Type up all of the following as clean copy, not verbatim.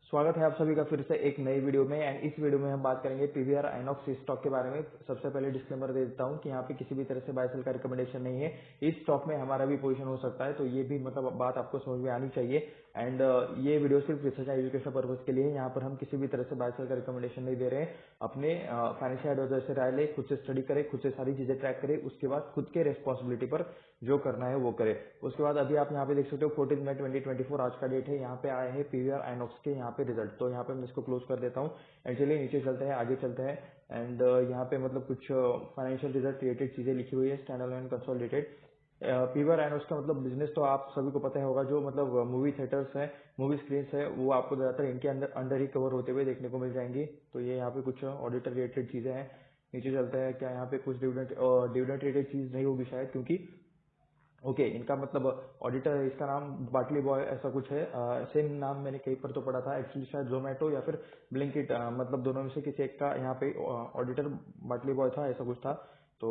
स्वागत है आप सभी का फिर से एक नई वीडियो में। एंड इस वीडियो में हम बात करेंगे पीवीआर आइनॉक्स स्टॉक के बारे में। सबसे पहले डिस्क्लेमर दे देता हूं कि यहाँ पे किसी भी तरह से बाय सेल का रिकमेंडेशन नहीं है। इस स्टॉक में हमारा भी पोजीशन हो सकता है, तो ये भी मतलब बात आपको समझ में आनी चाहिए। एंड ये वीडियो सिर्फ रिसर्च एजुकेशन पर्पज के लिए है। यहाँ पर हम किसी भी तरह से बाय सेल का रिकमेंडेशन नहीं दे रहे हैं। अपने फाइनेंशियल एडवाइजर से राय ले, खुद से स्टडी करे, खुद से सारी चीजें ट्रैक करे, उसके बाद खुद के रेस्पॉन्सिबिलिटी पर जो करना है वो करे। उसके बाद अभी आप यहाँ पे देख सकते हो 14 मई 2024 आज का डेट है। यहाँ पे आए हैं पीवीआर आइनॉक्स के यहाँ पे रिजल्ट। तो यहाँ पे मैं इसको क्लोज कर देता हूँ। एंड चलिए नीचे चलते हैं, आगे चलते हैं। एंड यहाँ पे मतलब कुछ फाइनेंशियल रिजल्ट रिलेटेड चीजें लिखी हुई है, stand alone consolidated. PVR INOX का मतलब बिजनेस तो आप सभी को पता होगा, जो मतलब मूवी थिएटर्स है, मूवी स्क्रीन है, वो आपको ज्यादातर इनके अंडर ही कवर होते हुए देखने को मिल जाएंगी। तो ये यहाँ पे कुछ ऑडिटर रिलेटेड चीजें हैं। नीचे चलते हैं, क्या यहाँ पे कुछ डिविडेंड रिलेटेड चीज नहीं होगी शायद, क्योंकि ओके इनका मतलब ऑडिटर है, इसका नाम बाटली बॉय ऐसा कुछ है। सेम नाम मैंने कहीं पर तो पढ़ा था एक्चुअली, शायद जोमेटो या फिर ब्लिंकिट, मतलब दोनों में से किसी एक का यहाँ पे ऑडिटर बाटली बॉय था, ऐसा कुछ था। तो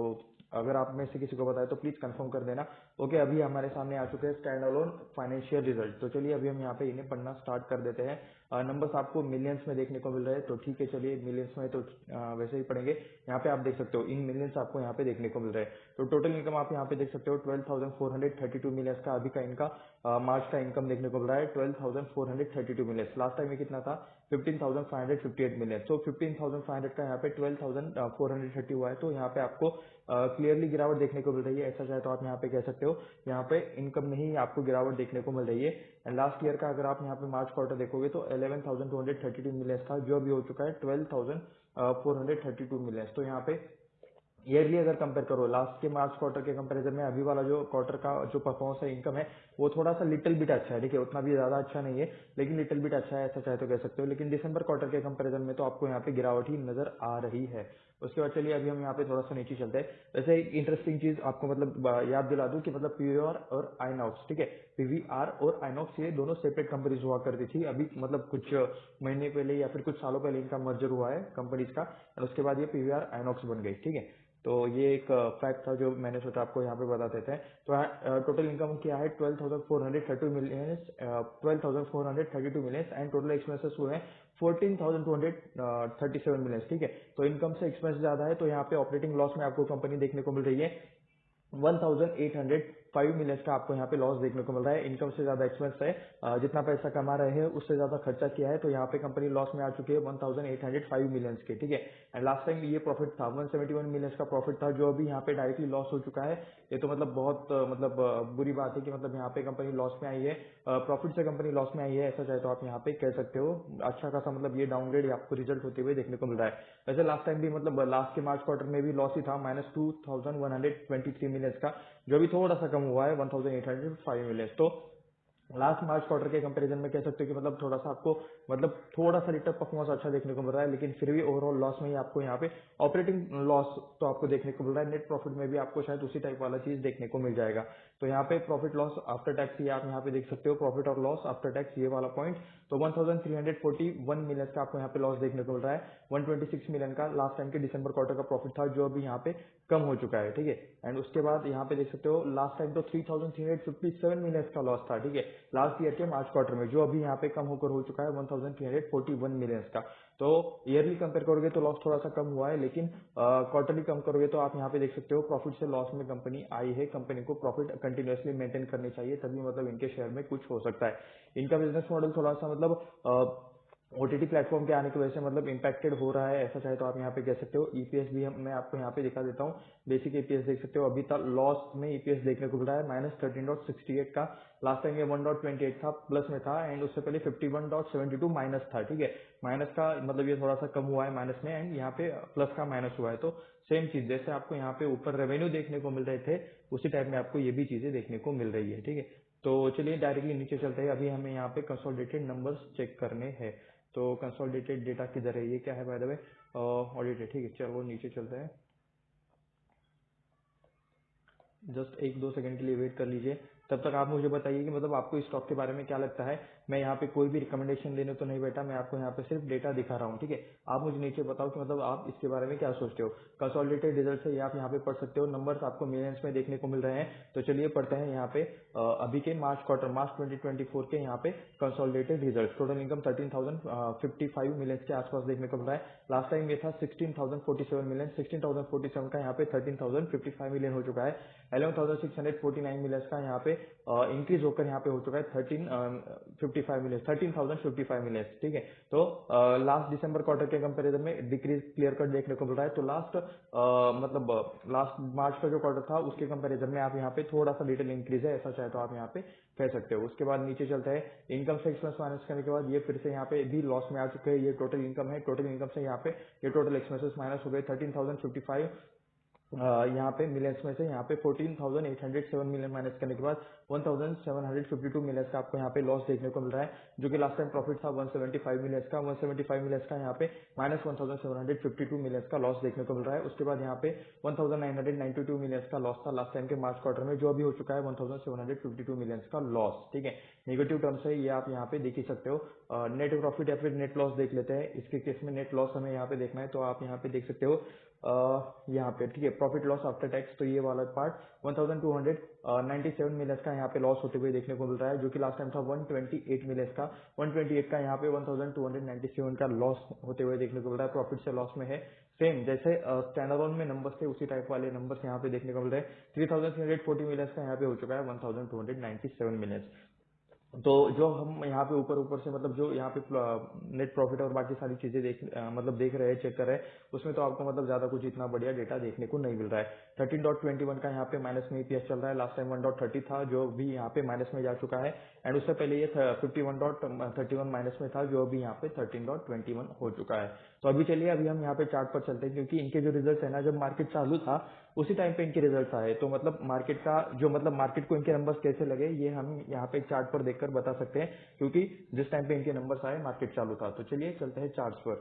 अगर आप में से किसी को पता है तो प्लीज कंफर्म कर देना। ओके अभी हमारे सामने आ चुके हैं स्टैंड अलोन फाइनेंशियल रिजल्ट। तो चलिए अभी हम यहाँ पे इन्हें पढ़ना स्टार्ट कर देते हैं। नंबर्स आपको मिलियंस में देखने को मिल रहे हैं, तो ठीक है चलिए मिलियंस में तो वैसे ही पढ़ेंगे। यहाँ पे आप देख सकते हो इन मिलियंस आपको यहाँ पे देखने को मिल रहे हैं। तो टोटल इनकम आप यहाँ पे देख सकते हो 12,432 मिलियंस का अभी का इनका मार्च का इनकम देखने को मिल रहा है 12,432 मिलियंस। लास्ट टाइम ये कितना था 15,558 मिलियन। तो 15,500 का यहाँ पे 12,430 हुआ है। तो यहाँ पे आपको क्लियरली गिरावट देखने को मिल रही है, ऐसा चाहे तो आप यहाँ पे कह सकते हो। यहाँ पे इनकम में ही आपको गिरावट देखने को मिल रही है। एंड लास्ट ईयर का अगर आप यहाँ पे मार्च क्वार्टर देखोगे तो 11,232 मिलियंस था, जो अभी हो चुका है 12,432 मिलियंस। तो यहाँ पे ईयरली अगर कंपेयर करो लास्ट के मार्च क्वार्टर के कंपैरिजन में अभी वाला जो क्वार्टर का जो परफॉर्मेंस है, इनकम है, वो थोड़ा सा लिटिल बिट अच्छा है। देखिए उतना भी ज्यादा अच्छा नहीं है, लेकिन लिटिल बिट अच्छा है, ऐसा चाहे तो कह सकते हो। लेकिन दिसंबर क्वार्टर के कंपैरिजन में तो आपको यहाँ पे गिरावट ही नजर आ रही है। उसके बाद चलिए अभी हम यहाँ पे थोड़ा सा नीचे चलते हैं। वैसे एक इंटरेस्टिंग चीज आपको मतलब याद दिला दूं कि मतलब पीवीआर और आइनॉक्स, ठीक है, पीवीआर और आइनॉक्स ये दोनों सेपरेट कंपनीज हुआ करती थी। अभी मतलब कुछ महीने पहले या फिर कुछ सालों पहले इनका मर्जर हुआ है कंपनीज का, और उसके बाद ये पीवीआर आइनॉक्स बन गई, ठीक है। तो ये एक फैक्ट था जो मैंने सोचा आपको यहाँ पे बता देते हैं। तो टोटल इनकम क्या है 12,432 million, 12,432 million. And total expenses हुए हैं 14,237 मिलियन, ठीक है। तो इनकम से एक्सपेंस ज्यादा है, तो यहाँ पे ऑपरेटिंग लॉस में आपको कंपनी देखने को मिल रही है 1,805 मिलियन का आपको यहाँ पे लॉस देखने को मिल रहा है। इनकम से ज्यादा एक्सपेंस है, जितना पैसा कमा रहे हैं उससे ज्यादा खर्चा किया है, तो यहाँ पे कंपनी लॉस में आ चुकी है 1,805 मिलियन के, ठीक है। एंड लास्ट टाइम ये प्रॉफिट था 171 मिलियन का प्रॉफिट था, जो अभी यहाँ पे डायरेक्टली लॉस हो चुका है। ये तो मतलब बहुत मतलब बुरी बात है कि मतलब यहाँ पे कंपनी लॉस में आई है, प्रॉफिट से कंपनी लॉस में आई है, ऐसा चाहे तो आप यहाँ पे कह सकते हो। अच्छा खासा मतलब ये डाउनग्रेड आपको रिजल्ट होते हुए देखने को मिल रहा है। वैसे लास्ट टाइम भी मतलब लास्ट के मार्च क्वार्टर में भी लॉस ही था -2,123 मिलियन का, जो भी थोड़ा सा कम हुआ है 1,805 मिलियन। तो लास्ट मार्च क्वार्टर के कंपैरिजन में कह सकते हो कि मतलब थोड़ा सा आपको मतलब थोड़ा सा रिटर्न परफॉर्मेंस अच्छा देखने को मिल रहा है, लेकिन फिर भी ओवरऑल लॉस में ही आपको यहाँ पे ऑपरेटिंग लॉस तो आपको देखने को मिल रहा है। नेट प्रॉफिट में भी आपको शायद उसी टाइप वाला चीज देखने को मिल जाएगा। तो यहाँ पे प्रॉफिट लॉस आफ्टर टैक्स ये आप यहाँ पे देख सकते हो, प्रॉफिट और लॉस आफ्टर टैक्स ये वाला पॉइंट। तो 1,341 मिलियन का आपको यहाँ पे लॉस देखने को मिल रहा है। 126 मिलियन का लास्ट टाइम के दिसंबर क्वार्टर का प्रॉफिट था, जो अभी यहाँ पे कम हो चुका है, ठीक है। एंड उसके बाद यहाँ पे देख सकते हो लास्ट टाइम तो 3,357 मिलियन का लॉस था, ठीक है, लास्ट ईयर के मार्च क्वार्टर में, जो अभी यहाँ पे कम होकर हो चुका है 1,341 मिलियन का। तो ईयरली कंपेयर करोगे तो लॉस थोड़ा सा कम हुआ है, लेकिन क्वार्टरली कम करोगे तो आप यहाँ पे देख सकते हो प्रॉफिट से लॉस में कंपनी आई है। कंपनी को प्रॉफिट कंटिन्यूअसली मेंटेन करनी चाहिए, तभी मतलब इनके शेयर में कुछ हो सकता है। इनका बिजनेस मॉडल थोड़ा सा मतलब ओटीटी प्लेटफॉर्म के आने की वजह से मतलब इम्पैक्टेड हो रहा है, ऐसा चाहे तो आप यहाँ पे कह सकते हो। ईपीएस भी मैं आपको यहाँ पे दिखा देता हूँ। बेसिक ईपीएस देख सकते हो, अभी तक लॉस में ईपीएस देखने को मिल रहा है -13.68 का। लास्ट टाइम ये 1.28 था, प्लस में था। एंड उससे पहले 51.72 माइनस था, ठीक है। माइनस का मतलब ये थोड़ा सा कम हुआ है माइनस में, एंड यहाँ पे प्लस का माइनस हुआ है। तो सेम चीज जैसे आपको यहाँ पे ऊपर रेवेन्यू देखने को मिल रहे थे, उसी टाइप में आपको ये भी चीजें देखने को मिल रही है, ठीक है। तो चलिए डायरेक्टली नीचे चलते हैं। अभी हमें यहाँ पे कंसोलिडेटेड नंबर्स चेक करने हैं। तो कंसोलिडेटेड डेटा किधर है, ये क्या है बाय द वे, ऑडिटेड, ठीक है। चलो नीचे चलते हैं, जस्ट 1-2 सेकंड के लिए वेट कर लीजिए। तब तक आप मुझे बताइए कि मतलब आपको इस स्टॉक के बारे में क्या लगता है। मैं यहाँ पे कोई भी रिकमेंडेशन देने तो नहीं बैठा, मैं आपको यहाँ पे सिर्फ डेटा दिखा रहा हूँ, ठीक है। आप मुझे नीचे बताओ कि मतलब आप इसके बारे में क्या सोचते हो। कंसोलिडेटेड रिजल्ट है, ये आप यहाँ पे पढ़ सकते हो, नंबर्स आपको मिलियंस में देखने को मिल रहे हैं। तो चलिए पढ़ते हैं यहाँ पे अभी के मार्च क्वार्टर, मार्च 2024 के यहाँ पे consolidated result. Total income 13,055 million के आसपास देखने को मिल रहा है। लास्ट टाइम ये था 16,047 मिलियन, 16,047 का यहाँ पे 13,055 मिलियन हो चुका है। 11,649 मिलियन का यहाँ पे इंक्रीज होकर यहाँ पे हो चुका है 13,055 मिलियन, 13,055 मिलियन, ठीक है। तो लास्ट दिसंबर क्वार्टर के कंपैरिजन में डिक्रीज क्लियर कट देखने को मिल रहा है। तो मतलब लास्ट मार्च का जो क्वार्टर था उसके कंपैरिजन में आप यहाँ पे थोड़ा सा लिटिल इंक्रीज है, ऐसा चाहे तो आप यहाँ पे कह सकते हो। उसके बाद नीचे चलता है, इनकम से एक्सपेंस माइनस करने के बाद ये फिर से यहाँ पे भी लॉस में आ चुके हैं। ये टोटल इनकम है, टोटल इनकम से यहाँ पे ये टोटल एक्सपेंसेस माइनस हो गए 13,055 यहाँ पे मिलियंस में से यहाँ पे 14,807 मिलियन माइनस करने के बाद 1,752 मिलियन का आपको यहाँ पे लॉस देखने को मिल रहा है, जो कि लास्ट टाइम प्रॉफिट था 175 मिलियन का। 175 मिलियन का यहाँ पे माइनस 1,752 मिलियन का लॉस देखने को मिल रहा है। उसके बाद यहाँ पे 1,992 मिलियन का लॉस था लास्ट टाइम के मार्च क्वार्टर में, जो अभी हो चुका है 1,752 मिलियन का लॉस, ठीक है। नेगेटिव टर्म्स है, ये आप यहाँ पे देख ही सकते हो। नेट प्रॉफिट या फिर नेट लॉस देख लेते हैं। इसके केस में नेट लॉस हमें यहाँ पे देखना है, तो आप यहाँ पे देख सकते हो यहाँ पे, ठीक है, प्रॉफिट लॉस आफ्टर टैक्स। तो ये वाला पार्ट 1,297 मिलियन का यहाँ पे लॉस होते हुए देखने को मिल रहा है, जो कि लास्ट टाइम था 128 मिलियन का। 128 का यहाँ पे 1,297 का लॉस होते हुए देखने को मिल रहा है, प्रॉफिट से लॉस में है। सेम जैसे स्टैंड अलोन में नंबर्स थे उसी टाइप वाले नंबर्स यहाँ पे देखने को मिल रहे हैं। 3,340 मिलियन का यहाँ पे हो चुका है 1,297 मिलियन। तो जो हम यहाँ पे ऊपर ऊपर से मतलब जो यहाँ पे नेट प्रॉफिट और बाकी सारी चीजें मतलब देख रहे हैं, चेक कर रहे हैं, उसमें तो आपको मतलब ज्यादा कुछ इतना बढ़िया डेटा देखने को नहीं मिल रहा है। 13.21 का यहाँ पे माइनस में ईपीएस चल रहा है। लास्ट टाइम 1.30 था, जो भी यहाँ पे माइनस में जा चुका है। एंड उससे पहले ये 51.31 माइनस में था, जो अभी यहाँ पे 13.21 हो चुका है। तो अभी चलिए अभी हम यहाँ पे चार्ट पर चलते हैं, क्योंकि इनके जो रिजल्ट है ना, जब मार्केट चालू था उसी टाइम पे इनके रिजल्ट आए। तो मतलब मार्केट का जो मतलब मार्केट को इनके नंबर्स कैसे लगे, ये हम यहाँ पे चार्ट पर देखकर बता सकते हैं, क्योंकि जिस टाइम पे इनके नंबर्स आए मार्केट चालू था। तो चलिए चलते हैं चार्ट्स पर।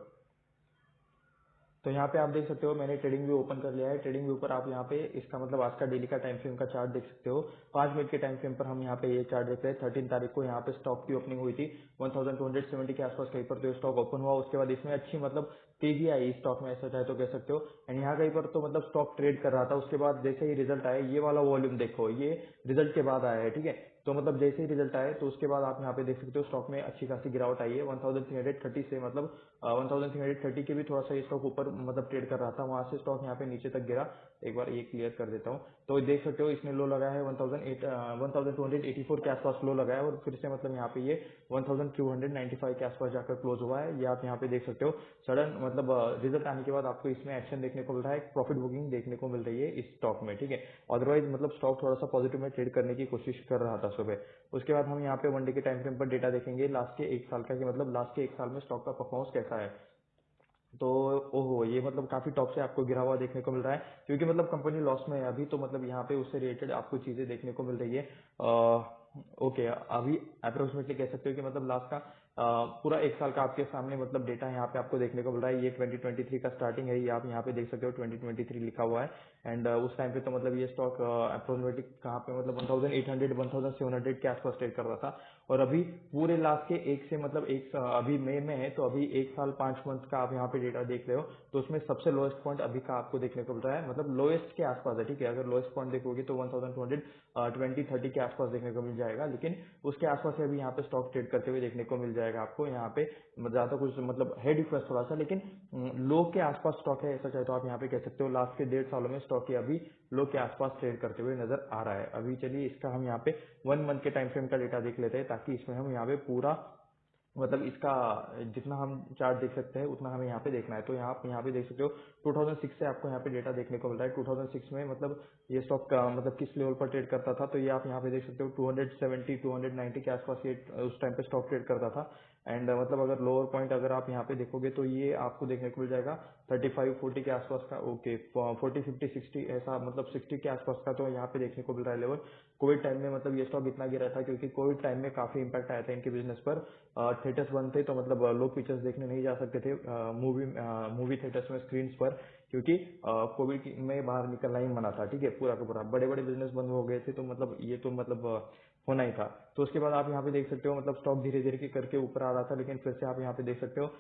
तो यहाँ पे आप देख सकते हो, मैंने ट्रेडिंग व्यू ओपन कर लिया है। ट्रेडिंग व्यू पर आप यहाँ पे इसका मतलब आज का डेली का टाइम फ्रेम का चार्ट देख सकते हो। 5 मिनट के टाइम फ्रेम पर हम यहाँ पे ये चार्ट देख रहे हैं। 13 तारीख को यहाँ पे स्टॉक की ओपनिंग हुई थी 1270 के आसपास कहीं पर, तो स्टॉक ओपन हुआ। उसके बाद इसमें अच्छी मतलब तेजी आई स्टॉक में, ऐसा चाहे तो कह सकते हो। एंड यहाँ कहीं पर तो मतलब स्टॉक ट्रेड कर रहा था। उसके बाद जैसे ही रिजल्ट आया, ये वाला वॉल्यूम देखो, ये रिजल्ट के बाद आया है, ठीक है। तो मतलब जैसे ही रिजल्ट आए तो उसके बाद आप यहाँ पे देख सकते हो स्टॉक में अच्छी खासी गिरावट आई है 1330 से, मतलब 1330 के भी थोड़ा सा स्टॉक ऊपर मतलब ट्रेड कर रहा था, वहां से स्टॉक यहाँ पे नीचे तक गिरा। एक बार ये क्लियर कर देता हूँ। तो देख सकते हो इसने लो लगाया है 1284 के आसपास लो लगाया है, और फिर से मतलब यहाँ पे ये 1295 के आसपास जाकर क्लोज हुआ है। ये आप यहाँ पे देख सकते हो। सडन मतलब रिजल्ट आने के बाद आपको इसमें एक्शन देखने को मिल रहा है, प्रॉफिट बुकिंग देखने को मिल रही है इस स्टॉक में, ठीक है। अदरवाइज मतलब स्टॉक थोड़ा सा पॉजिटिव में ट्रेड करने की कोशिश कर रहा था सुबह। उसके बाद हम यहाँ पे 1 डे के टाइम फ्रेम पर डेटा देखेंगे लास्ट के 1 साल का, कि मतलब लास्ट के 1 साल में स्टॉक का परफॉर्मेंस कैसा है। तो ओहो, ये मतलब काफी टॉप से आपको गिरा हुआ देखने को मिल रहा है, क्योंकि मतलब कंपनी लॉस में है अभी। तो मतलब यहाँ पे उससे रिलेटेड आपको चीजें देखने को मिल रही है। ओके, अभी अप्रोक्सीमेटली कह सकते हो कि मतलब लास्ट का पूरा 1 साल का आपके सामने मतलब डेटा यहाँ पे आपको देखने को मिल रहा है। ये 2023 का स्टार्टिंग है, ये आप यहाँ पे देख सकते हो 2023 लिखा हुआ है। एंड उस टाइम पे तो मतलब ये स्टॉक अप्रोक्सीमेटली कहाँ पे मतलब 1800 1700 के आसपास ट्रेड कर रहा था। और अभी पूरे लास्ट के एक से मतलब अभी मई में है, तो अभी 1 साल 5 मंथ का आप यहाँ पे डेटा देख रहे हो। तो उसमें सबसे लोएस्ट पॉइंट अभी का आपको देखने को मिल रहा है, मतलब लोएस्ट के आसपास है, ठीक है। अगर लोएस्ट पॉइंट देखोगे तो 1220-30 के आसपास देखने को मिल जाएगा, लेकिन उसके आसपास से अभी यहाँ पे स्टॉक ट्रेड करते हुए देखने को मिल जाएगा आपको। यहाँ पे ज्यादा कुछ मतलब है डिफरेंस थोड़ा सा, लेकिन लो के आसपास स्टॉक है, ऐसा चाहे तो आप यहाँ पे कह सकते हो। लास्ट के 1.5 सालों में स्टॉक ये अभी लो के आसपास ट्रेड करते हुए नजर आ रहा है। अभी चलिए इसका हम यहाँ पे 1 मंथ के टाइम फ्रेम का डेटा देख लेते हैं, ताकि इसमें हम यहाँ पे पूरा मतलब इसका जितना हम चार्ट देख सकते हैं उतना हमें यहाँ पे देखना है। तो यहाँ पे देख सकते हो 2006 से आपको यहाँ पे डेटा देखने को मिल रहा है। 2006 में मतलब ये स्टॉक का मतलब किस लेवल पर ट्रेड करता था, तो ये आप यहाँ पे देख सकते हो 270 290 के आसपास ये उस टाइम पे स्टॉक ट्रेड करता था। एंड मतलब अगर लोअर पॉइंट अगर आप यहाँ पे देखोगे तो ये आपको देखने को मिल जाएगा 35-40 के आसपास का। ओके, 40-50-60 ऐसा मतलब 60 के आसपास का तो यहाँ पे देखने को मिल रहा है लेवल। कोविड टाइम में मतलब ये स्टॉक इतना गिरा था, क्योंकि कोविड टाइम में काफी इंपैक्ट आया था इनके बिजनेस पर। थिएटर्स बंद थे, तो मतलब लोग पिक्चर्स देखने नहीं जा सकते थे मूवी थिएटर्स में, स्क्रीन पर, क्योंकि कोविड में बाहर निकलना ही मना था, ठीक है। पूरा का पूरा बड़े बड़े बिजनेस बंद हो गए थे। तो मतलब ये तो मतलब होना ही था। तो उसके बाद आप यहाँ पे देख सकते हो मतलब स्टॉक धीरे धीरे करके ऊपर आ रहा था, लेकिन फिर से आप यहाँ पे देख सकते हो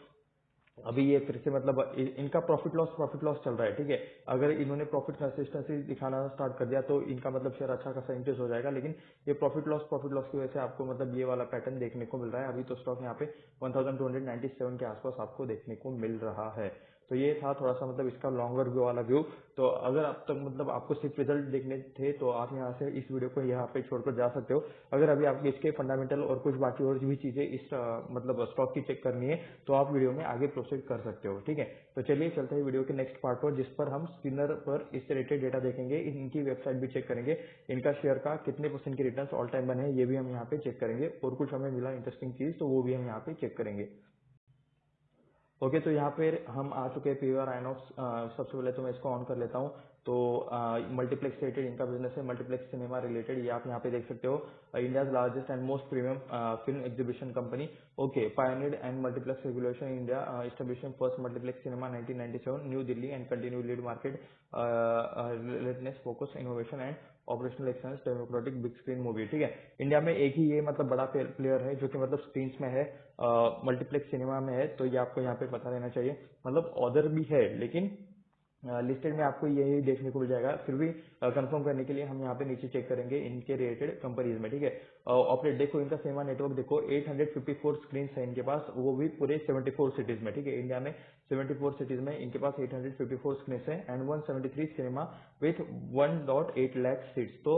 अभी ये फिर से मतलब इनका प्रॉफिट लॉस चल रहा है, ठीक है। अगर इन्होंने प्रॉफिट कंसिस्टेंसी दिखाना स्टार्ट कर दिया तो इनका मतलब शेयर अच्छा खासा इंक्रीज हो जाएगा, लेकिन ये प्रॉफिट लॉस की वजह से आपको मतलब ये वाला पैटर्न देखने को मिल रहा है। अभी तो स्टॉक यहाँ पे 1297 के आसपास आपको देखने को मिल रहा है। तो ये था थोड़ा सा मतलब इसका लॉन्गर व्यू वाला व्यू। तो अगर अब तक मतलब आपको सिर्फ रिजल्ट देखने थे तो आप यहाँ से इस वीडियो को यहाँ पे छोड़कर जा सकते हो। अगर अभी आपके इसके फंडामेंटल और कुछ बाकी और भी चीजें इस मतलब स्टॉक की चेक करनी है तो आप वीडियो में आगे प्रोसीड कर सकते हो, ठीक है। तो चलिए चलते हैं वीडियो के नेक्स्ट पार्ट पर, जिस पर हम स्पिनर पर इससे रिलेटेड डेटा देखेंगे, इनकी वेबसाइट भी चेक करेंगे, इनका शेयर का कितने % की रिटर्न ऑल टाइम बने हैं ये भी हम यहाँ पे चेक करेंगे, और कुछ हमें मिला इंटरेस्टिंग चीज तो वो भी हम यहाँ पे चेक करेंगे। ओके, तो यहाँ पे हम आ चुके हैं पीवीआर आइनॉक्स। सबसे पहले तो मैं इसको ऑन कर लेता हूँ। तो मल्टीप्लेक्स रिलेटेड इनका बिजनेस है, मल्टीप्लेक्स सिनेमा रिलेटेड, ये आप यहाँ पे देख सकते हो। India's largest and most premium film exhibition company. Okay, pioneered and multiplex regulation in India, establishing first multiplex cinema 1997 new Delhi and continue lead market relatedness focus innovation and operational excellence democratic big screen movie, ठीक है। India में एक ही ये मतलब बड़ा player है जो कि मतलब स्क्रीन में है, मल्टीप्लेक्स सिनेमा में है, तो ये आपको यहाँ पे पता रहना चाहिए। मतलब अदर भी है लेकिन लिस्टेड में आपको यही देखने को मिल जाएगा। फिर भी कंफर्म करने के लिए हम यहाँ पे नीचे चेक करेंगे इनके रिलेटेड कंपनीज में, ठीक है। ऑपरेट देखो, इनका सिनेमा नेटवर्क देखो, 854 स्क्रीन है इनके पास, वो भी पूरे 74 सिटीज में, ठीक है। इंडिया में 74 सिटीज में इनके पास 854 स्क्रीन है and 173 cinema with 1.8 lakh seats. तो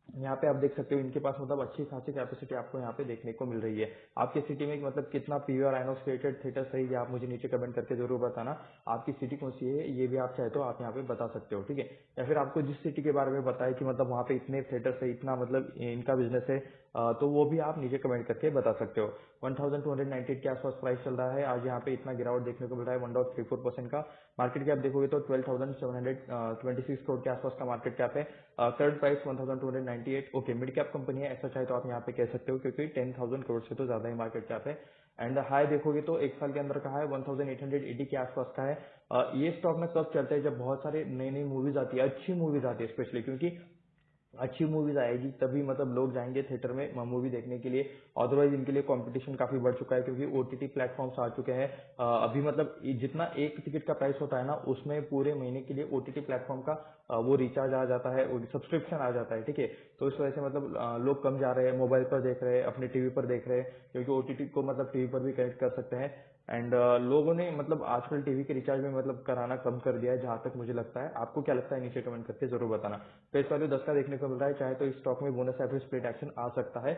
यहाँ पे आप देख सकते हो इनके पास मतलब अच्छी खासी कैपेसिटी आपको यहाँ पे देखने को मिल रही है। आपकी सिटी में मतलब कितना पीवीआर आइनॉक्स रिलेटेड थिएटर सही है, आप मुझे नीचे कमेंट करके जरूर बताना। आपकी सिटी कौन सी है ये भी आप चाहे तो आप यहाँ पे बता सकते हो, ठीक है। या फिर आपको जिस सिटी के बारे में बताए कि मतलब वहाँ पे इतने थिएटर है, इतना मतलब इनका बिजनेस है, तो वो भी आप नीचे कमेंट करके बता सकते हो। 1298 के आसपास प्राइस चल रहा है आज, यहाँ पे इतना गिरावट देखने को मिल रहा है 1.34% का। मार्केट कैप देखोगे तो 12,726 करोड़ के आसपास का मार्केट कैप है। Current price 1298। Okay, mid cap company है, ऐसा चाहे तो आप यहाँ पे कह सकते हो क्योंकि 10,000 करोड़ से तो ज्यादा ही मार्केट कैप है। एंड हाई देखोगे तो एक साल के अंदर का है 1880 के आसपास का है। ये स्टॉक में कब चलता है, जब बहुत सारे नई नई मूवीज आती है, अच्छी मूवीज आती है स्पेशली, क्योंकि अच्छी मूवीज आएगी तभी मतलब लोग जाएंगे थिएटर में मूवी देखने के लिए। अदरवाइज इनके लिए कंपटीशन काफी बढ़ चुका है क्योंकि ओटीटी प्लेटफॉर्म्स आ चुके हैं। अभी मतलब जितना एक टिकट का प्राइस होता है ना, उसमें पूरे महीने के लिए ओटीटी प्लेटफॉर्म का वो रिचार्ज आ जाता है, सब्सक्रिप्शन आ जाता है, ठीक है। तो इस वजह से मतलब लोग कम जा रहे हैं, मोबाइल पर देख रहे हैं, अपने टीवी पर देख रहे हैं, क्योंकि ओटीटी को मतलब टीवी पर भी कनेक्ट कर सकते हैं। एंड लोगों ने मतलब आजकल टीवी के रिचार्ज में मतलब कराना कम कर दिया है, जहां तक मुझे लगता है। आपको क्या लगता है नीचे कमेंट करके जरूर बताना। फेस वैल्यू 10 का देखने को मिल रहा है, चाहे तो इस स्टॉक में बोनस या फिर स्प्लिट एक्शन आ सकता है।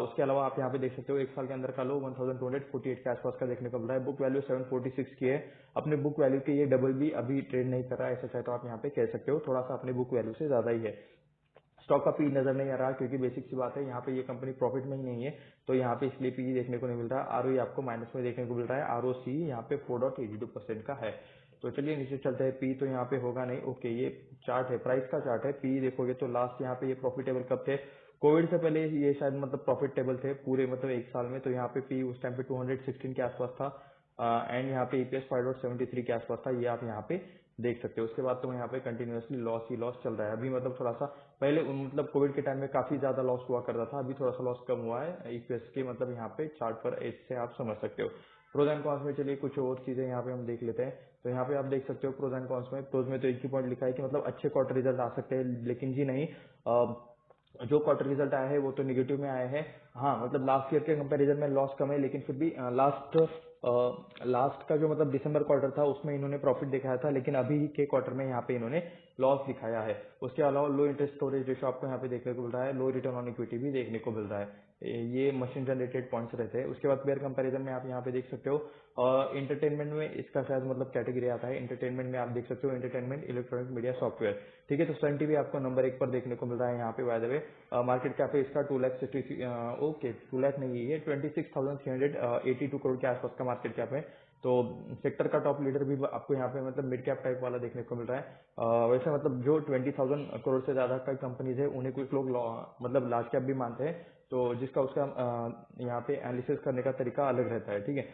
उसके अलावा आप यहाँ पे देख सकते हो एक साल के अंदर का लो 1248 के आसपास का देखने को मिल रहा है। बुक वैल्यू 746 की है। अपने बुक वैल्यू के ये डबल भी अभी ट्रेड नहीं कर रहा है, ऐसा चाहे तो आप यहाँ पे कह सकते हो, थोड़ा सा अपने बुक वैल्यू से ज्यादा ही है। स्टॉक का पी नजर नहीं आ रहा क्योंकि बेसिक सी बात है, यहाँ पे ये कंपनी प्रॉफिट में ही नहीं है, तो यहाँ पे इसलिए पी देखने को नहीं मिल रहा। आरओई आपको माइनस में देखने को मिल रहा है, आरओसी यहाँ पे 4.82% का है। तो चलिए नीचे चलते हैं, पी तो यहाँ पे होगा नहीं। ओके, ये चार्ट है, प्राइस का चार्ट है। पी देखोगे तो लास्ट यहाँ पे ये प्रॉफिटेबल कब थे, कोविड से पहले ये शायद मतलब प्रॉफिटेबल थे पूरे मतलब एक साल में। तो यहाँ पे पी उस टाइम पे 216 के आसपास था एंड यहाँ पे ईपीएस 5.73 के आसपास था, ये आप यहाँ पे देख सकते हो। उसके बाद तो यहाँ पे कंटिन्यूअसली लॉस ही लॉस चल रहा है। अभी मतलब थोड़ा सा पहले मतलब कोविड के टाइम में काफी ज्यादा लॉस हुआ करता था, अभी थोड़ा सा लॉस कम हुआ है ईपीएस के मतलब यहाँ पे चार्ट पर, इससे आप समझ सकते हो। प्रोज एंड कॉन्स में चलिए कुछ और चीजें यहाँ पे हम देख लेते हैं। तो यहाँ पे आप देख सकते हो प्रोज एंड कॉन्स में, प्रोज में तो एक ही पॉइंट लिखा है कि मतलब अच्छे क्वार्टर रिजल्ट आ सकते हैं, लेकिन जी नहीं, जो क्वार्टर रिजल्ट आया है वो तो निगेटिव में आए हैं। हाँ मतलब लास्ट ईयर के कंपैरिजन में लॉस कम है, लेकिन फिर भी लास्ट का जो मतलब दिसंबर क्वार्टर था उसमें इन्होंने प्रॉफिट दिखाया था, लेकिन अभी के क्वार्टर में यहाँ पे इन्होंने लॉस दिखाया है। उसके अलावा लो इंटरेस्ट कवरेज रेशो आपको यहाँ पे देखने को मिल रहा है, लो रिटर्न ऑन इक्विटी भी देखने को मिल रहा है। ये मशीन जनरेटेड पॉइंट्स रहते हैं। उसके बाद पेयर कंपैरिजन में आप यहाँ पे देख सकते हो, इंटरटेनमेंट में इसका शायद मतलब कैटेगरी आता है। इंटरटेनमेंट में आप देख सकते हो एंटरटेनमेंट इलेक्ट्रॉनिक मीडिया सॉफ्टवेयर, ठीक है। तो सन टीवी आपको नंबर 1 पर देखने को मिल रहा है यहाँ पे। By the way market cap है इसका 2 लाख 60 ओके 2 लाख नहीं है, 26,382 करोड़ के आसपास का मार्केट कैप है। तो सेक्टर का टॉप लीडर भी आपको यहाँ पे मतलब मिड कैप टाइप वाला देखने को मिल रहा है। वैसे मतलब जो 20,000 करोड़ से ज्यादा का कंपनीज है उन्हें कुछ लोग मतलब लार्ज कैप भी मानते हैं, तो जिसका उसका यहाँ पे एनालिसिस करने का तरीका अलग रहता है, ठीक है।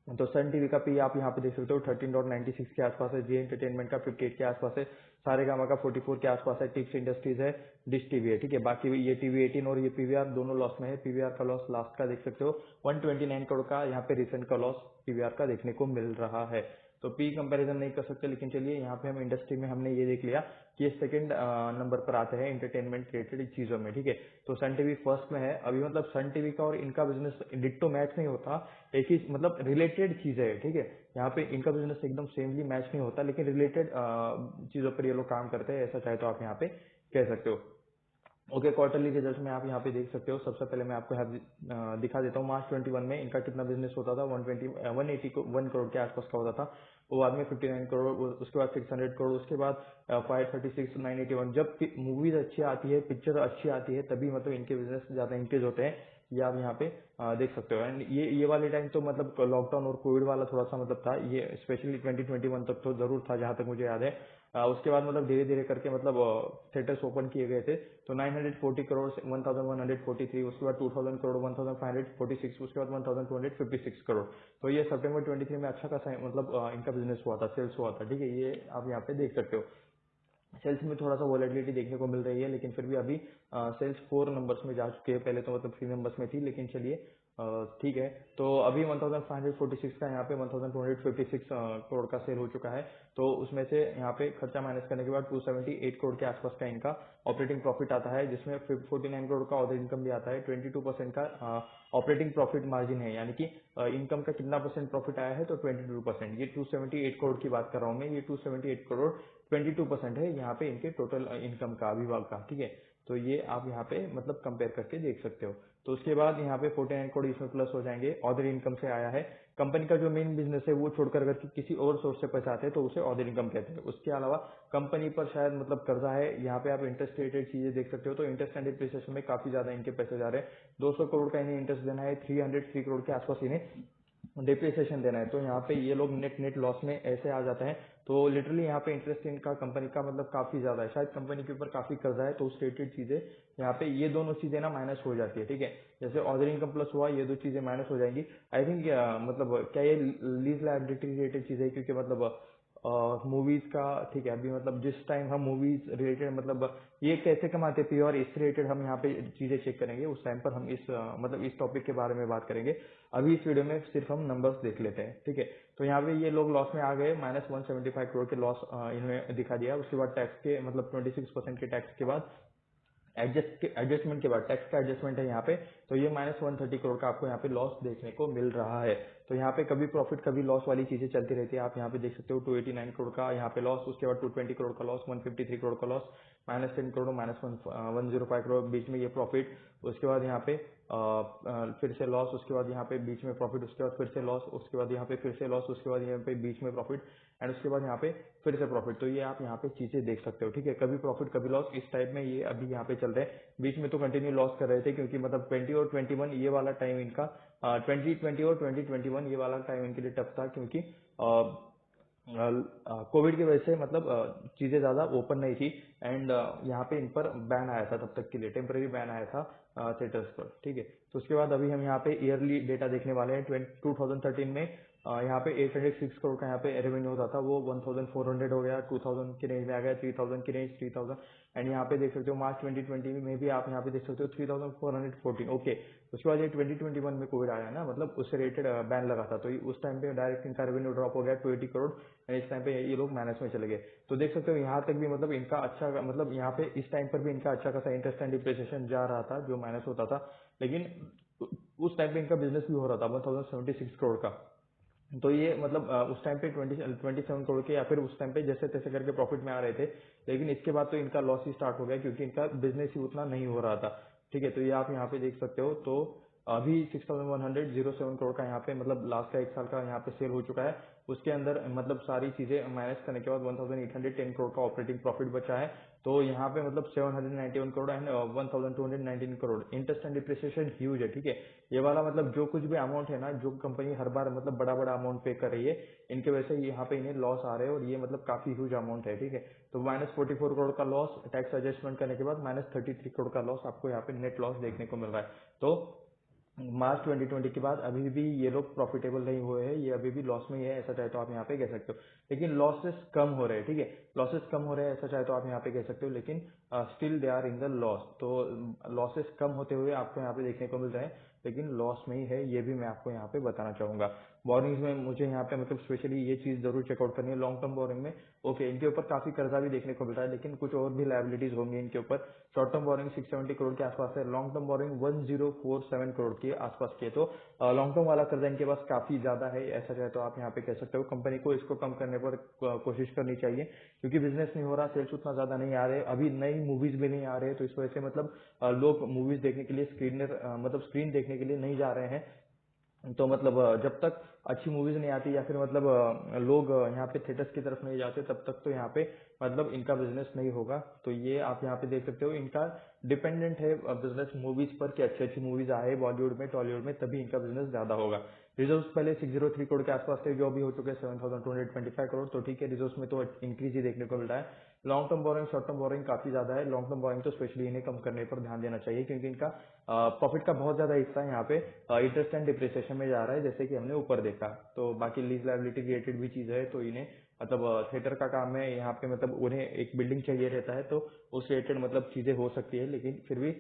तो सन टीवी का पी आप यहाँ पे देख सकते हो 13.96 के आसपास है, जे एंटरटेनमेंट का 58 के आसपास है, सारेगामा का 44 के आसपास है, टिप्स इंडस्ट्रीज है, डिश टीवी है, ठीक है। बाकी ये टीवी 18 और ये पीवीआर दोनों लॉस में है। पीवीआर का लॉस लास्ट का देख सकते हो 129 करोड़ का यहाँ पे रिसेंट का लॉस पीवीआर का देखने को मिल रहा है। तो पी कंपैरिजन नहीं कर सकते, लेकिन चलिए यहाँ पे हम इंडस्ट्री में हमने ये देख लिया कि ये सेकंड नंबर पर आते हैं एंटरटेनमेंट रिलेटेड चीजों में, ठीक है। तो सन टीवी फर्स्ट में है अभी। मतलब सन टीवी का और इनका बिजनेस डिट्टो मैच नहीं होता, एक ही मतलब रिलेटेड चीजें है, ठीक है। यहाँ पे इनका बिजनेस एकदम सेमली मैच नहीं होता, लेकिन रिलेटेड चीजों पर ये लोग काम करते हैं, ऐसा चाहे तो आप यहाँ पे कह सकते हो। ओके, क्वार्टरली रिजल्ट में आप यहाँ पे देख सकते हो। सबसे पहले मैं आपको दिखा देता हूँ मार्च 21 में इनका कितना बिजनेस होता था। 181 करोड़ के आसपास का होता था, वो बाद में 59 करोड़, उसके बाद 600 करोड़, उसके बाद 536, 981। जब मूवीज अच्छी आती है, पिक्चर अच्छी आती है, तभी मतलब इनके बिजनेस ज्यादा इंक्रीज होते हैं। ये आप यहाँ पे देख सकते हो। एंड ये वाले टाइम तो मतलब लॉकडाउन और कोविड वाला थोड़ा सा मतलब था, ये स्पेशली 2021 तक तो जरूर था जहां तक मुझे याद है। उसके बाद मतलब धीरे धीरे करके मतलब थिएटर्स ओपन किए गए थे। तो 940 करोड़ 1143, उसके बाद 2000 करोड़ 1546, उसके बाद 1256 करोड़। तो ये सितंबर 23 में अच्छा खासा मतलब इनका बिजनेस हुआ था, सेल्स हुआ था, ठीक है। ये आप यहाँ पे देख सकते हो। सेल्स में थोड़ा सा वॉलेटिलिटी देखने को मिल रही है, लेकिन फिर भी अभी सेल्स 4 नंबर्स में जा चुके हैं। पहले तो मतलब 3 नंबर्स में थी, लेकिन चलिए ठीक है। तो अभी 1546 का यहाँ पे 1256 करोड़ का सेल हो चुका है। तो उसमें से यहाँ पे खर्चा माइनस करने के बाद 278 करोड़ के आसपास का इनका ऑपरेटिंग प्रॉफिट आता है, जिसमें 49 करोड़ का अदर इनकम भी आता है। 22% का ऑपरेटिंग प्रॉफिट मार्जिन है, यानी कि इनकम का कितना परसेंट प्रॉफिट आया है, तो 22%। ये 278 करोड़ की बात कर रहा हूँ मैं, ये 278 करोड़ 22% है यहाँ पे इनके टोटल इनकम का, विभाग का, ठीक है। तो ये आप यहाँ पे मतलब कंपेयर करके देख सकते हो। तो उसके बाद यहाँ पे 49 करोड़ इसमें प्लस हो जाएंगे, अदर इनकम से आया है। कंपनी का जो मेन बिजनेस है वो छोड़कर अगर किसी और सोर्स से पैसा आते हैं तो उसे अदर इनकम कहते हैं। उसके अलावा कंपनी पर शायद मतलब कर्जा है, यहाँ पे आप इंटरेस्ट रिलेटेड चीजें देख सकते हो। तो इंटरेस्ट एंड डिप्रिसिएशन में काफी ज्यादा इनके पैसे जा रहे हैं। 200 करोड़ का इन्हें इंटरेस्ट देना है, 303 करोड़ के आसपास इन्हें डिप्रिसिएशन देना है। तो यहाँ पे ये लोग नेट नेट लॉस में ऐसे आ जाते हैं। तो लिटरली यहाँ पे इंटरेस्ट इनका कंपनी का मतलब काफी ज्यादा है, शायद कंपनी के ऊपर काफी कर्जा है, तो उस रिलेटेड चीजें यहाँ पे ये दोनों चीजें ना माइनस हो जाती है, ठीक है। जैसे ऑर्डर इनकम प्लस हुआ, ये दो चीजें माइनस हो जाएंगी। आई थिंक मतलब क्या ये लीज लायबिलिटी रिलेटेड चीज है, क्योंकि मतलब मूवीज का, ठीक है। अभी मतलब जिस टाइम हम मूवीज रिलेटेड मतलब ये कैसे कमाते हैं प्योर, इस रिलेटेड हम यहाँ पे चीजें चेक करेंगे, उस टाइम पर हम इस मतलब इस टॉपिक के बारे में बात करेंगे। अभी इस वीडियो में सिर्फ हम नंबर्स देख लेते हैं, ठीक है। तो यहाँ पे ये लोग लॉस में आ गए, -175 करोड़ के लॉस इन्होंने दिखा दिया। उसके बाद टैक्स के मतलब 26% के टैक्स के बाद एडजस्टमेंट के बाद, टैक्स का एडजस्टमेंट है यहाँ पे, तो ये -130 करोड़ का आपको यहाँ पे लॉस देखने को मिल रहा है। तो यहाँ पे कभी प्रॉफिट कभी लॉस वाली चीजें चलती रहती है। आप यहाँ पे देख सकते हो 289 करोड़ का यहाँ पे लॉस, उसके बाद 220 करोड़ का लॉस, 153 करोड़ का लॉस, -10 करोड़, -105 करोड़ बीच में ये प्रॉफिट। उसके बाद यहाँ पे फिर से लॉस, उसके बाद यहाँ पे बीच में प्रॉफिट, उसके बाद फिर से लॉस, उसके बाद यहाँ पे फिर से लॉस, उसके बाद यहाँ पे बीच में प्रॉफिट, एंड उसके बाद यहाँ पे फिर से प्रॉफिट। तो ये आप यहाँ पे चीजें देख सकते हो, ठीक है। कभी प्रॉफिट कभी लॉस, इस टाइप में ये अभी यहाँ पे चल रहे हैं। बीच में तो कंटिन्यू लॉस कर रहे थे, क्योंकि मतलब 20 और 21 ये वाला टाइम इनका 2020 और 2021 ये वाला टाइम इनके लिए टफ था, क्योंकि कोविड की वजह से मतलब चीजें ज्यादा ओपन नहीं थी। एंड यहाँ पे इन पर बैन आया था, तब तक के लिए टेम्पररी बैन आया था थिएटर्स पर, ठीक है। तो उसके बाद अभी हम यहाँ पे ईयरली डेटा देखने वाले हैं। 2013 में यहाँ पे 806 करोड़ का यहाँ पे रेवेन्यू होता था, वो 1400 हो गया, 2000 की रेंज में आ गया, 3000 की रेंज, 3000। एंड यहाँ पे देख सकते हो मार्च 2020 में भी आप यहाँ पे देख सकते हो 3414, ओके। उसके बाद ये 2021 में कोविड आया ना, मतलब उससे रिलेटेड बैन लगा था, तो उस टाइम पे डायरेक्ट इनका रेवेन्यू ड्रॉप हो गया 280 करोड़, एंड इस टाइम पे ये लोग माइनस में चले गए। तो देख सकते हो यहाँ तक भी मतलब इनका अच्छा, मतलब यहाँ पे इस टाइम पर भी इनका अच्छा खासा इंटरेस्ट एंड डिप्रिसिएशन जा रहा था, जो माइनस होता था। लेकिन उस टाइम पे इनका बिजनेस भी हो रहा था 1076 करोड़ का। तो ये मतलब उस टाइम पे 27 करोड़ के, या फिर उस टाइम पे जैसे तैसे करके प्रॉफिट में आ रहे थे। लेकिन इसके बाद तो इनका लॉस ही स्टार्ट हो गया, क्योंकि इनका बिजनेस ही उतना नहीं हो रहा था, ठीक है। तो ये आप यहाँ पे देख सकते हो। तो अभी 6107 करोड़ का यहाँ पे मतलब लास्ट का 1 साल का यहाँ पे सेल हो चुका है। उसके अंदर मतलब सारी चीजें माइनस करने के बाद 1810 करोड़ का ऑपरेटिंग प्रॉफिट बचा है। तो यहाँ पे मतलब 791 crore and 1219 crore. Interest and depreciation huge है, ठीक है। ये वाला मतलब जो कुछ भी अमाउंट है ना, जो कंपनी हर बार मतलब बड़ा बड़ा अमाउंट पे कर रही है, इनके वजह से यहाँ पे इन्हें लॉस आ रहे हैं, और ये मतलब काफी ह्यूज अमाउंट है, ठीक है। तो -44 करोड़ का लॉस, टैक्स एडजस्टमेंट करने के बाद -33 करोड़ का लॉस आपको यहाँ पे नेट लॉस देखने को मिल रहा है। तो मार्च 2020 के बाद अभी भी ये लोग प्रॉफिटेबल नहीं हुए हैं, ये अभी भी लॉस में ही है, ऐसा चाहे तो आप यहाँ पे कह सकते हो। लेकिन लॉसेस कम हो रहे हैं, ठीक है, लॉसेस कम हो रहे हैं, ऐसा चाहे तो आप यहाँ पे कह सकते हो, लेकिन still they are in the loss. तो लॉसेस कम होते हुए आपको यहाँ पे देखने को मिल रहे हैं, लेकिन लॉस में ही है, ये भी मैं आपको यहाँ पे बताना चाहूंगा। बोरिंग्स में मुझे यहाँ पे मतलब स्पेशली ये चीज जरूर चेकआउट करनी है लॉन्ग टर्म बोरिंग में। ओके, इनके ऊपर काफी कर्जा भी देखने को मिल रहा है, लेकिन कुछ और भी लायबिलिटीज होंगी इनके ऊपर। शॉर्ट टर्म बोरिंग 670 करोड़ के आसपास है, लॉन्ग टर्म बोरिंग 1047 करोड़ के आसपास की है। तो लॉन्ग टर्म वाला कर्जा इनके पास काफी ज्यादा है, ऐसा चाहे तो आप यहाँ पे कह सकते हो। कंपनी को इसको कम करने पर कोशिश करनी चाहिए, क्योंकि बिजनेस नहीं हो रहा, सेल्स उतना ज्यादा नहीं आ रहे, अभी नई मूवीज भी नहीं आ रहे, तो इस वजह से मतलब लोग मूवीज देखने के लिए मतलब स्क्रीन देखने के लिए नहीं जा रहे हैं। तो मतलब जब तक अच्छी मूवीज नहीं आती, या फिर मतलब लोग यहाँ पे थिएटर्स की तरफ नहीं जाते, तब तक तो यहाँ पे मतलब इनका बिजनेस नहीं होगा। तो ये आप यहाँ पे देख सकते हो, इनका डिपेंडेंट है बिजनेस मूवीज पर कि अच्छी अच्छी मूवीज आए बॉलीवुड में टॉलीवुड में, तभी इनका बिजनेस ज्यादा होगा। रिजर्व्स पहले 603 करोड़ के आसपास थे, जो अभी हो चुके हैं 7225 करोड़। तो ठीक है, रिजर्व्स में तो इंक्रीज ही देखने को मिल रहा है। Long term borrowing short term borrowing काफी ज्यादा है। लॉन्ग टर्म बोरिंग तो स्पेशली इन्हें कम करने पर ध्यान देना चाहिए, क्योंकि इनका प्रॉफिट का बहुत ज्यादा हिस्सा यहाँ पे इंटरेस्ट एंड डिप्रिसिएशन में जा रहा है, जैसे कि हमने ऊपर देखा। तो बाकी लीज लायबिलिटी रिलेटेड भी चीज है, तो इन्हें मतलब थिएटर का काम है यहाँ पे, मतलब उन्हें एक बिल्डिंग चाहिए रहता है, तो उस रिलेटेड मतलब चीजें हो सकती है, लेकिन फिर भी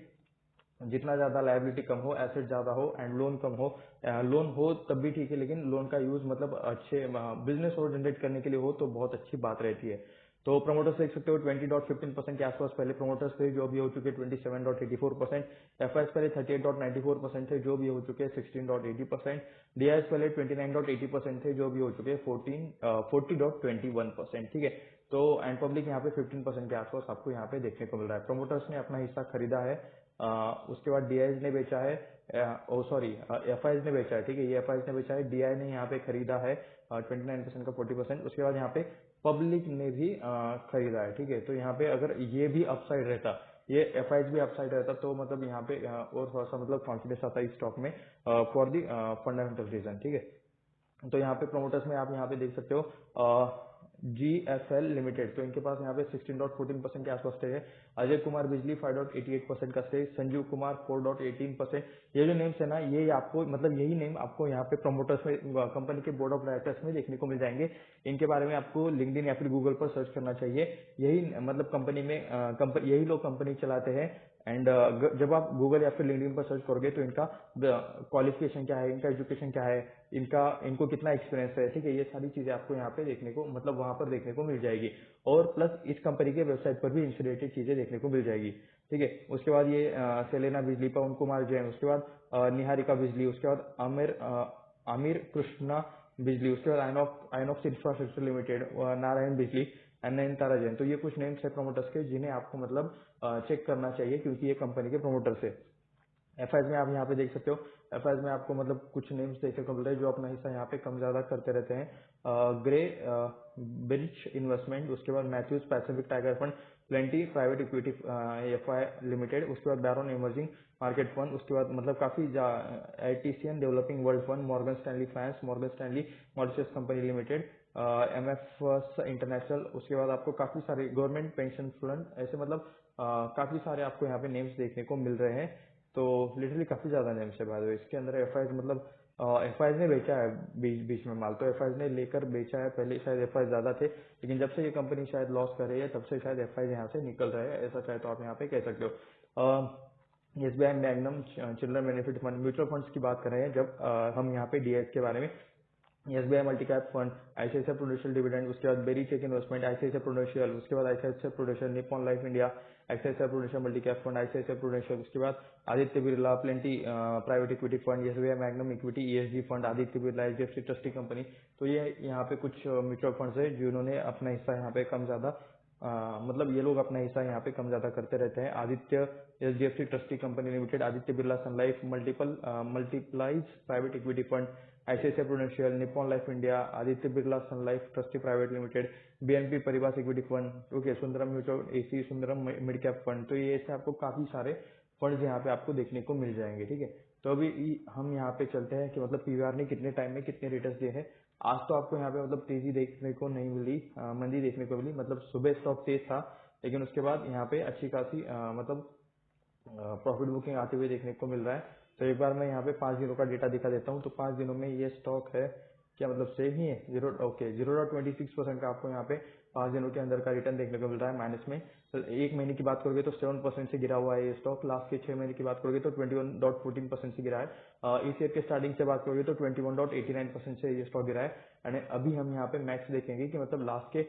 जितना ज्यादा लायबिलिटी कम हो, एसेट ज्यादा हो एंड लोन कम हो, लोन हो तब भी ठीक है, लेकिन लोन का यूज मतलब अच्छे बिजनेस और जनरेट करने के लिए हो तो बहुत अच्छी बात रहती है। तो प्रमोटर्स देख सकते हो 20.15% के आसपास पहले प्रमोटर्स थे, जो अभी हो चुके 27.84%। एफआईएस पहले 38.94% थे, जो भी हो चुके 16.80%। डीआईएस पहले 29.80% थे, जो भी हो चुके 40.21%। ठीक है, तो एंड पब्लिक यहाँ पे 15% के आसपास आपको यहाँ पे देखने को मिल रहा है। प्रमोटर्स ने अपना हिस्सा खरीदा है, उसके बाद डीआईएस ने बेचा है, सॉरी एफआईएस ने बेचा है, ठीक है, ये एफआईएस ने बेचा है, डीआई ने यहाँ पे खरीदा है 29% का 40%। उसके बाद यहाँ पे पब्लिक ने भी खरीदा है, ठीक है। तो यहाँ पे अगर ये भी अपसाइड रहता, ये एफआईएस भी अपसाइड रहता, तो मतलब यहाँ पे और थोड़ा सा मतलब कॉन्फिडेंस आता इस स्टॉक में फॉर दी फंडामेंटल रीजन, ठीक है। तो यहाँ पे प्रोमोटर्स में आप यहाँ पे देख सकते हो GFL लिमिटेड, तो इनके पास यहाँ पे 16.14% के आसपास स्टेक है। अजय कुमार बिजली 5.88% का स्टेक, संजीव कुमार 4.18%। ये जो नेम्स है ना, ये आपको मतलब यही नेम आपको यहाँ पे प्रोमोटर्स में कंपनी के बोर्ड ऑफ डायरेक्टर्स में देखने को मिल जाएंगे। इनके बारे में आपको लिंक्डइन या फिर गूगल पर सर्च करना चाहिए। यही मतलब कंपनी में यही लोग कंपनी चलाते हैं। एंड जब आप गूगल या फिर लिंक्डइन पर सर्च करोगे, तो इनका क्वालिफिकेशन क्या है, इनका एजुकेशन क्या है, इनको कितना एक्सपीरियंस है, ठीक है, ये सारी चीजें आपको यहाँ पे देखने को मतलब वहां पर देखने को मिल जाएगी। और प्लस इस कंपनी के वेबसाइट पर भी इनसे रिलेटेड चीजें देखने को मिल जाएगी, ठीक है। उसके बाद ये सेलेना बिजली, पवन कुमार जैन, उसके बाद निहारिका बिजली, उसके बाद आमिर कृष्णा बिजली, उसके बाद आइनॉक्स इंफ्रास्ट्रक्चर लिमिटेड, नारायण बिजली एंड नयनतारा जैन। तो ये कुछ नेम्स है प्रोमोटर्स के, जिन्हें आपको मतलब चेक करना चाहिए, क्योंकि ये कंपनी के प्रोमोटर्स है। एफआईएस में आप यहाँ पे देख सकते हो, एफआईएस में आपको मतलब कुछ नेम्स देखने को मिल रहे हैं, जो अपना हिस्सा यहाँ पे कम ज्यादा करते रहते हैं। ग्रे ब्रिज इन्वेस्टमेंट, उसके बाद Matthews Pacific Tiger fund, plenty private equity FI limited, उसके बाद बैरन इमर्जिंग मार्केट फंड, उसके बाद मतलब काफी आईटीसीएन developing world fund, Morgan Stanley finance, Morgan Stanley Mauritius company limited, MF international. उसके बाद आपको काफी सारे गवर्नमेंट पेंशन फंड, ऐसे मतलब काफी सारे आपको यहाँ पे नेम्स देखने को मिल रहे हैं। तो लिटरली काफी ज्यादा नेम्स है भाई इसके अंदर। एफआईएस मतलब एफआईएस ने बेचा है बीच बीच में माल, तो एफआईएस ने लेकर बेचा है। पहले शायद एफआईएस ज्यादा थे, लेकिन जब से ये कंपनी शायद लॉस कर रही है, तब से शायद एफआईएस यहाँ से निकल रहा है, ऐसा चाहे तो आप यहाँ पे कह सकते हो। SBI magnum children benefit fund, mutual funds की बात कर रहे हैं जब हम यहाँ पे डीएस के बारे में। SBI multi cap fund, ICICI Prudential dividend, उसके बाद Berry check investment, ICICI Prudential, उसके बाद ICICI Prudential, Nippon life India, ICICI Prudential multi cap fund, ICICI Prudential, उसके बाद Aditya Birla plenty private equity fund, SBI Magnum equity ESG fund, Aditya Birla HDFC trustee company. तो ये यहाँ पे कुछ म्यूचुअल फंड्स है, जिन्होंने अपना हिस्सा यहाँ पे कम ज्यादा मतलब ये लोग अपना हिस्सा यहाँ पे कम ज्यादा करते रहते हैं। Aditya HDFC trustee company limited, Aditya Birla Sun Life multiplies private equity fund, ICICI Prudential, Nippon life India, Aditya Birla Sun Life trustee private limited, BNP Paribas equity fund, okay, Sundaram mutual AC, Sundaram mid cap fund. तो ये ऐसे आपको काफी सारे फंड्स यहाँ पे आपको देखने को मिल जाएंगे, ठीक है। तो अभी हम यहाँ पे चलते हैं कि मतलब पीवीआर ने कितने टाइम में कितने रिटर्न्स दिए हैं। आज तो आपको यहाँ पे मतलब तेजी देखने को नहीं मिली, मंदी देखने को मिली, मतलब सुबह स्टॉक तेज था, लेकिन उसके बाद यहाँ पे अच्छी खासी मतलब प्रॉफिट बुकिंग आते हुए देखने को मिल रहा है। तो एक बार मैं यहाँ पे 5 दिनों का डेटा दिखा देता हूँ। तो 5 दिनों में ये स्टॉक है, क्या मतलब सेम ही है, 0.26% का आपको यहाँ पे 5 दिनों के अंदर का रिटर्न देखने को मिल रहा है माइनस में। तो एक महीने की बात करोगे तो 7% से गिरा हुआ है ये स्टॉक। लास्ट के 6 महीने की बात करोगे तो 21.14% से गिरा है। इस ईयर के स्टार्टिंग से बात करोगे तो 21.89% से ये स्टॉक गिरा है। एंड अभी हम यहाँ पे मैक्स देखेंगे कि मतलब लास्ट के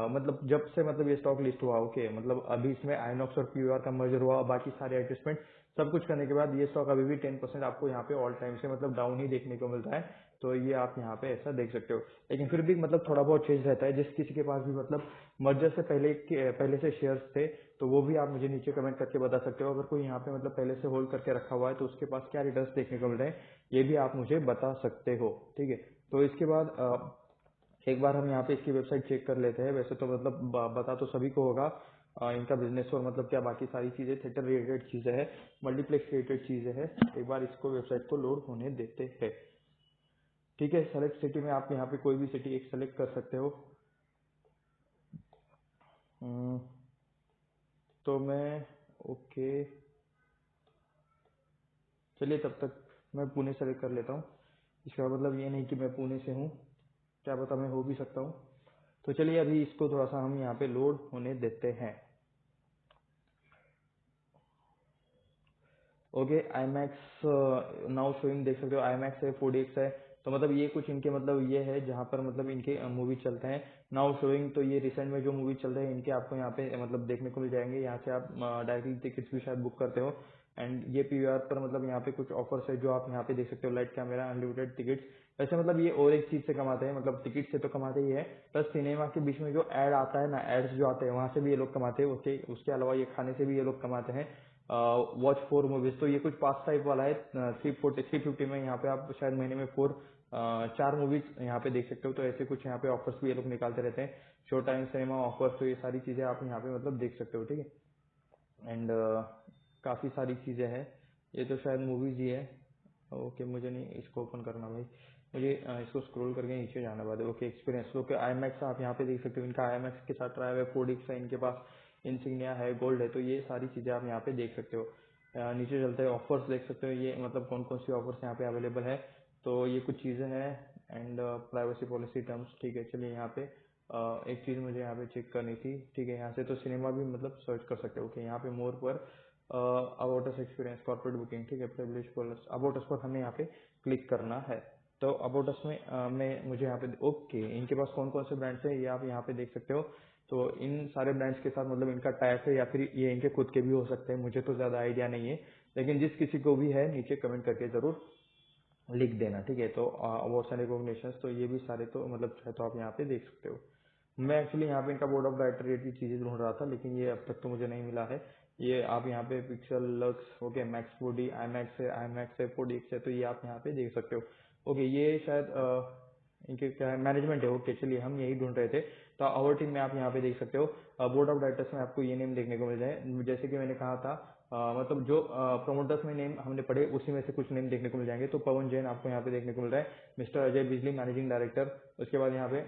मतलब जब से मतलब ये स्टॉक लिस्ट हुआ, ओके, मतलब अभी इसमें आइनॉक्स और पीवीआर का मर्जर हुआ, बाकी सारे एडजस्टमेंट सब कुछ करने के बाद ये स्टॉक अभी भी 10% आपको यहाँ पे ऑल टाइम से मतलब डाउन ही देखने को मिलता है। तो ये आप यहाँ पे ऐसा देख सकते हो। लेकिन फिर भी मतलब थोड़ा बहुत चेंज रहता है। जिस किसी के पास भी मतलब मर्जर से पहले से शेयर्स थे तो वो भी आप मुझे नीचे कमेंट करके बता सकते हो। अगर कोई यहाँ पे मतलब पहले से होल्ड करके रखा हुआ है तो उसके पास क्या रिटर्न्स देखने को मिल रहे हैं, ये भी आप मुझे बता सकते हो, ठीक है। तो इसके बाद एक बार हम यहाँ पे इसकी वेबसाइट चेक कर लेते हैं। वैसे तो मतलब बता तो सभी को होगा इनका बिजनेस और मतलब क्या बाकी सारी चीजें थिएटर रिलेटेड चीजें हैं, मल्टीप्लेक्स रिलेटेड चीजें हैं। एक बार इसको वेबसाइट को लोड होने देते हैं, ठीक है। सेलेक्ट सिटी में आप यहाँ पे कोई भी सिटी एक सेलेक्ट कर सकते हो। हम्म, तो मैं ओके, चलिए तब तक मैं पुणे सेलेक्ट कर लेता हूँ। इसका मतलब ये नहीं कि मैं पुणे से हूँ, क्या पता मैं हो भी सकता हूँ। तो चलिए अभी इसको थोड़ा सा हम यहाँ पे लोड होने देते हैं। Okay, I max now showing देख सकते हो, आई मैक्स है, 4DX है। तो मतलब ये कुछ इनके मतलब ये है जहाँ पर मतलब इनके मूवी चलते हैं नाउ शोइंग। तो ये रिसेंट में जो मूवी चल रहे हैं इनके आपको यहाँ पे मतलब देखने को मिल जाएंगे। यहाँ से आप डायरेक्टली टिकट्स भी शायद बुक करते हो। एंड ये पीवीआर पर मतलब यहाँ पे कुछ ऑफर्स है जो आप यहाँ पे देख सकते हो, लाइट कैमरा, अनलिमिटेड टिकट्स। वैसे मतलब ये और एक चीज से कमाते हैं, मतलब टिकट से तो कमाते ही है, प्लस सिनेमा के बीच में जो एड आता है ना, एड्स जो आते हैं वहां से भी ये लोग कमाते हैं। उसके अलावा ये खाने से भी ये लोग कमाते हैं। वॉच 4 मूवीज, तो ये कुछ पास टाइप वाला है। 350 में यहाँ पे आप शायद महीने में 4 मूवीज यहाँ पे देख सकते हो। तो ऐसे कुछ यहाँ पे ऑफर्स भी ये लोग निकालते रहते हैं, शो टाइम सिनेमा ऑफर्स। तो ये सारी चीजें आप यहाँ पे मतलब देख सकते हो, ठीक है। एंड काफी सारी चीजें हैं, ये तो शायद मूवीज ही है। ओके, मुझे नहीं इसको ओपन करना भाई, मुझे इसको स्क्रॉल करके नीचे जाना बाद। ओके, एक्सपीरियंस, ओके, IMAX आप यहाँ पे देख सकते हो। इनका IMAX के साथ ट्राई है, 4DX है इनके पास, इंसिग्निया है, गोल्ड है। तो ये सारी चीजें आप यहाँ पे देख सकते हो। नीचे चलते हैं, ऑफर्स देख सकते हो ये मतलब कौन कौन सी ऑफर्स यहाँ पे अवेलेबल है। तो ये कुछ चीजें हैं। एंड प्राइवेसी पॉलिसी टर्म्स, ठीक है। चलिए यहाँ पे एक चीज मुझे यहाँ पे चेक करनी थी, ठीक है। यहाँ से तो सिनेमा भी मतलब सर्च कर सकते हो। ओके, यहाँ पे मोर पर about us experience, corporate booking, ठीक है, प्रिविलेज कॉलर्स, अबाउट अस पर हमें यहाँ पे क्लिक करना है। तो अबाउट अस में मैं मुझे यहाँ पे ओके, इनके पास कौन कौन से ब्रांड्स हैं ये आप यहाँ पे देख सकते हो। तो इन सारे ब्रांड्स के साथ मतलब इनका टाइप है या फिर ये इनके खुद के भी हो सकते हैं, मुझे तो ज्यादा आइडिया नहीं है। लेकिन जिस किसी को भी है नीचे कमेंट करके जरूर लिख देना, ठीक है। तो अवार्ड्स एंड रिकॉग्निशन, तो ये भी सारे तो मतलब चाहे तो आप यहाँ पे देख सकते हो। मैं एक्चुअली यहाँ पे इनका बोर्ड ऑफ डायरेक्टर रेट चीजें ढूंढ रहा था, लेकिन ये अब तक तो मुझे नहीं मिला है। ये आप यहाँ पे pixel, lux, okay, max 4D, I max है, 4DX है। तो ये आप यहाँ पे देख सकते हो। ओके, ये शायद इनके क्या है, मैनेजमेंट है। ओके, चलिए हम यही ढूंढ रहे थे। तो आवर टीम में आप यहाँ पे देख सकते हो, बोर्ड ऑफ डायरेक्टर्स में आपको ये नेम देखने को मिल जाए। जैसे कि मैंने कहा था मतलब जो प्रोमोटर्स में नेम हमने पढ़े उसी में से कुछ नेम देखने को मिल जाएंगे। तो पवन जैन आपको यहाँ पे देखने को मिल रहा है, मिस्टर अजय बिजली मैनेजिंग डायरेक्टर। उसके बाद यहाँ पे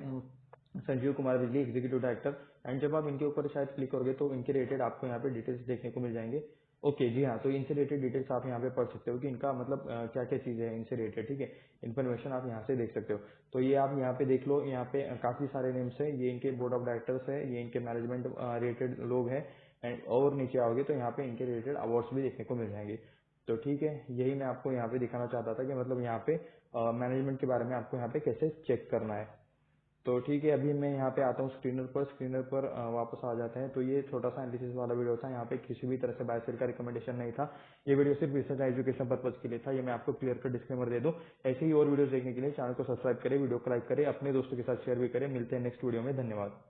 संजीव कुमार बिजली एग्जीक्यूटिव डायरेक्टर। एंड जब आप इनके ऊपर शायद क्लिक करोगे तो इनके रिलेटेड आपको यहाँ पे डिटेल्स देखने को मिल जाएंगे। ओके जी हाँ, तो इनसे रिलेटेड डिटेल्स आप यहाँ पे पढ़ सकते हो कि इनका मतलब क्या क्या चीजें हैं इनसे रिलेटेड, ठीक है। इन्फॉर्मेशन आप यहाँ से देख सकते हो। तो ये आप यहाँ पे देख लो, यहाँ पे काफी सारे नेम्स है। ये इनके बोर्ड ऑफ डायरेक्टर्स है, ये इनके मैनेजमेंट रिलेटेड लोग हैं। एंड और नीचे आओगे तो यहाँ पे इनके रिलेटेड अवार्ड्स भी देखने को मिल जाएंगे। तो ठीक है, यही मैं आपको यहाँ पे दिखाना चाहता था कि मतलब यहाँ पे मैनेजमेंट के बारे में आपको यहाँ पे कैसे चेक करना है। तो ठीक है, अभी मैं यहाँ पे आता हूँ स्क्रीनर पर वापस आ जाते हैं। तो ये छोटा सा एनालिसिस वाला वीडियो था, यहाँ पे किसी भी तरह से बाय सेल का रिकमेंडेशन नहीं था। ये वीडियो सिर्फ रिसर्च एजुकेशन पर्पज के लिए था। ये मैं आपको क्लियर कर डिस्क्लेमर दे दूं। ऐसे ही और वीडियोस देखने के लिए चैनल को सब्सक्राइब करें, वीडियो को लाइक करें, अपने दोस्तों के साथ शेयर भी करें। मिलते हैं नेक्स्ट वीडियो में, धन्यवाद।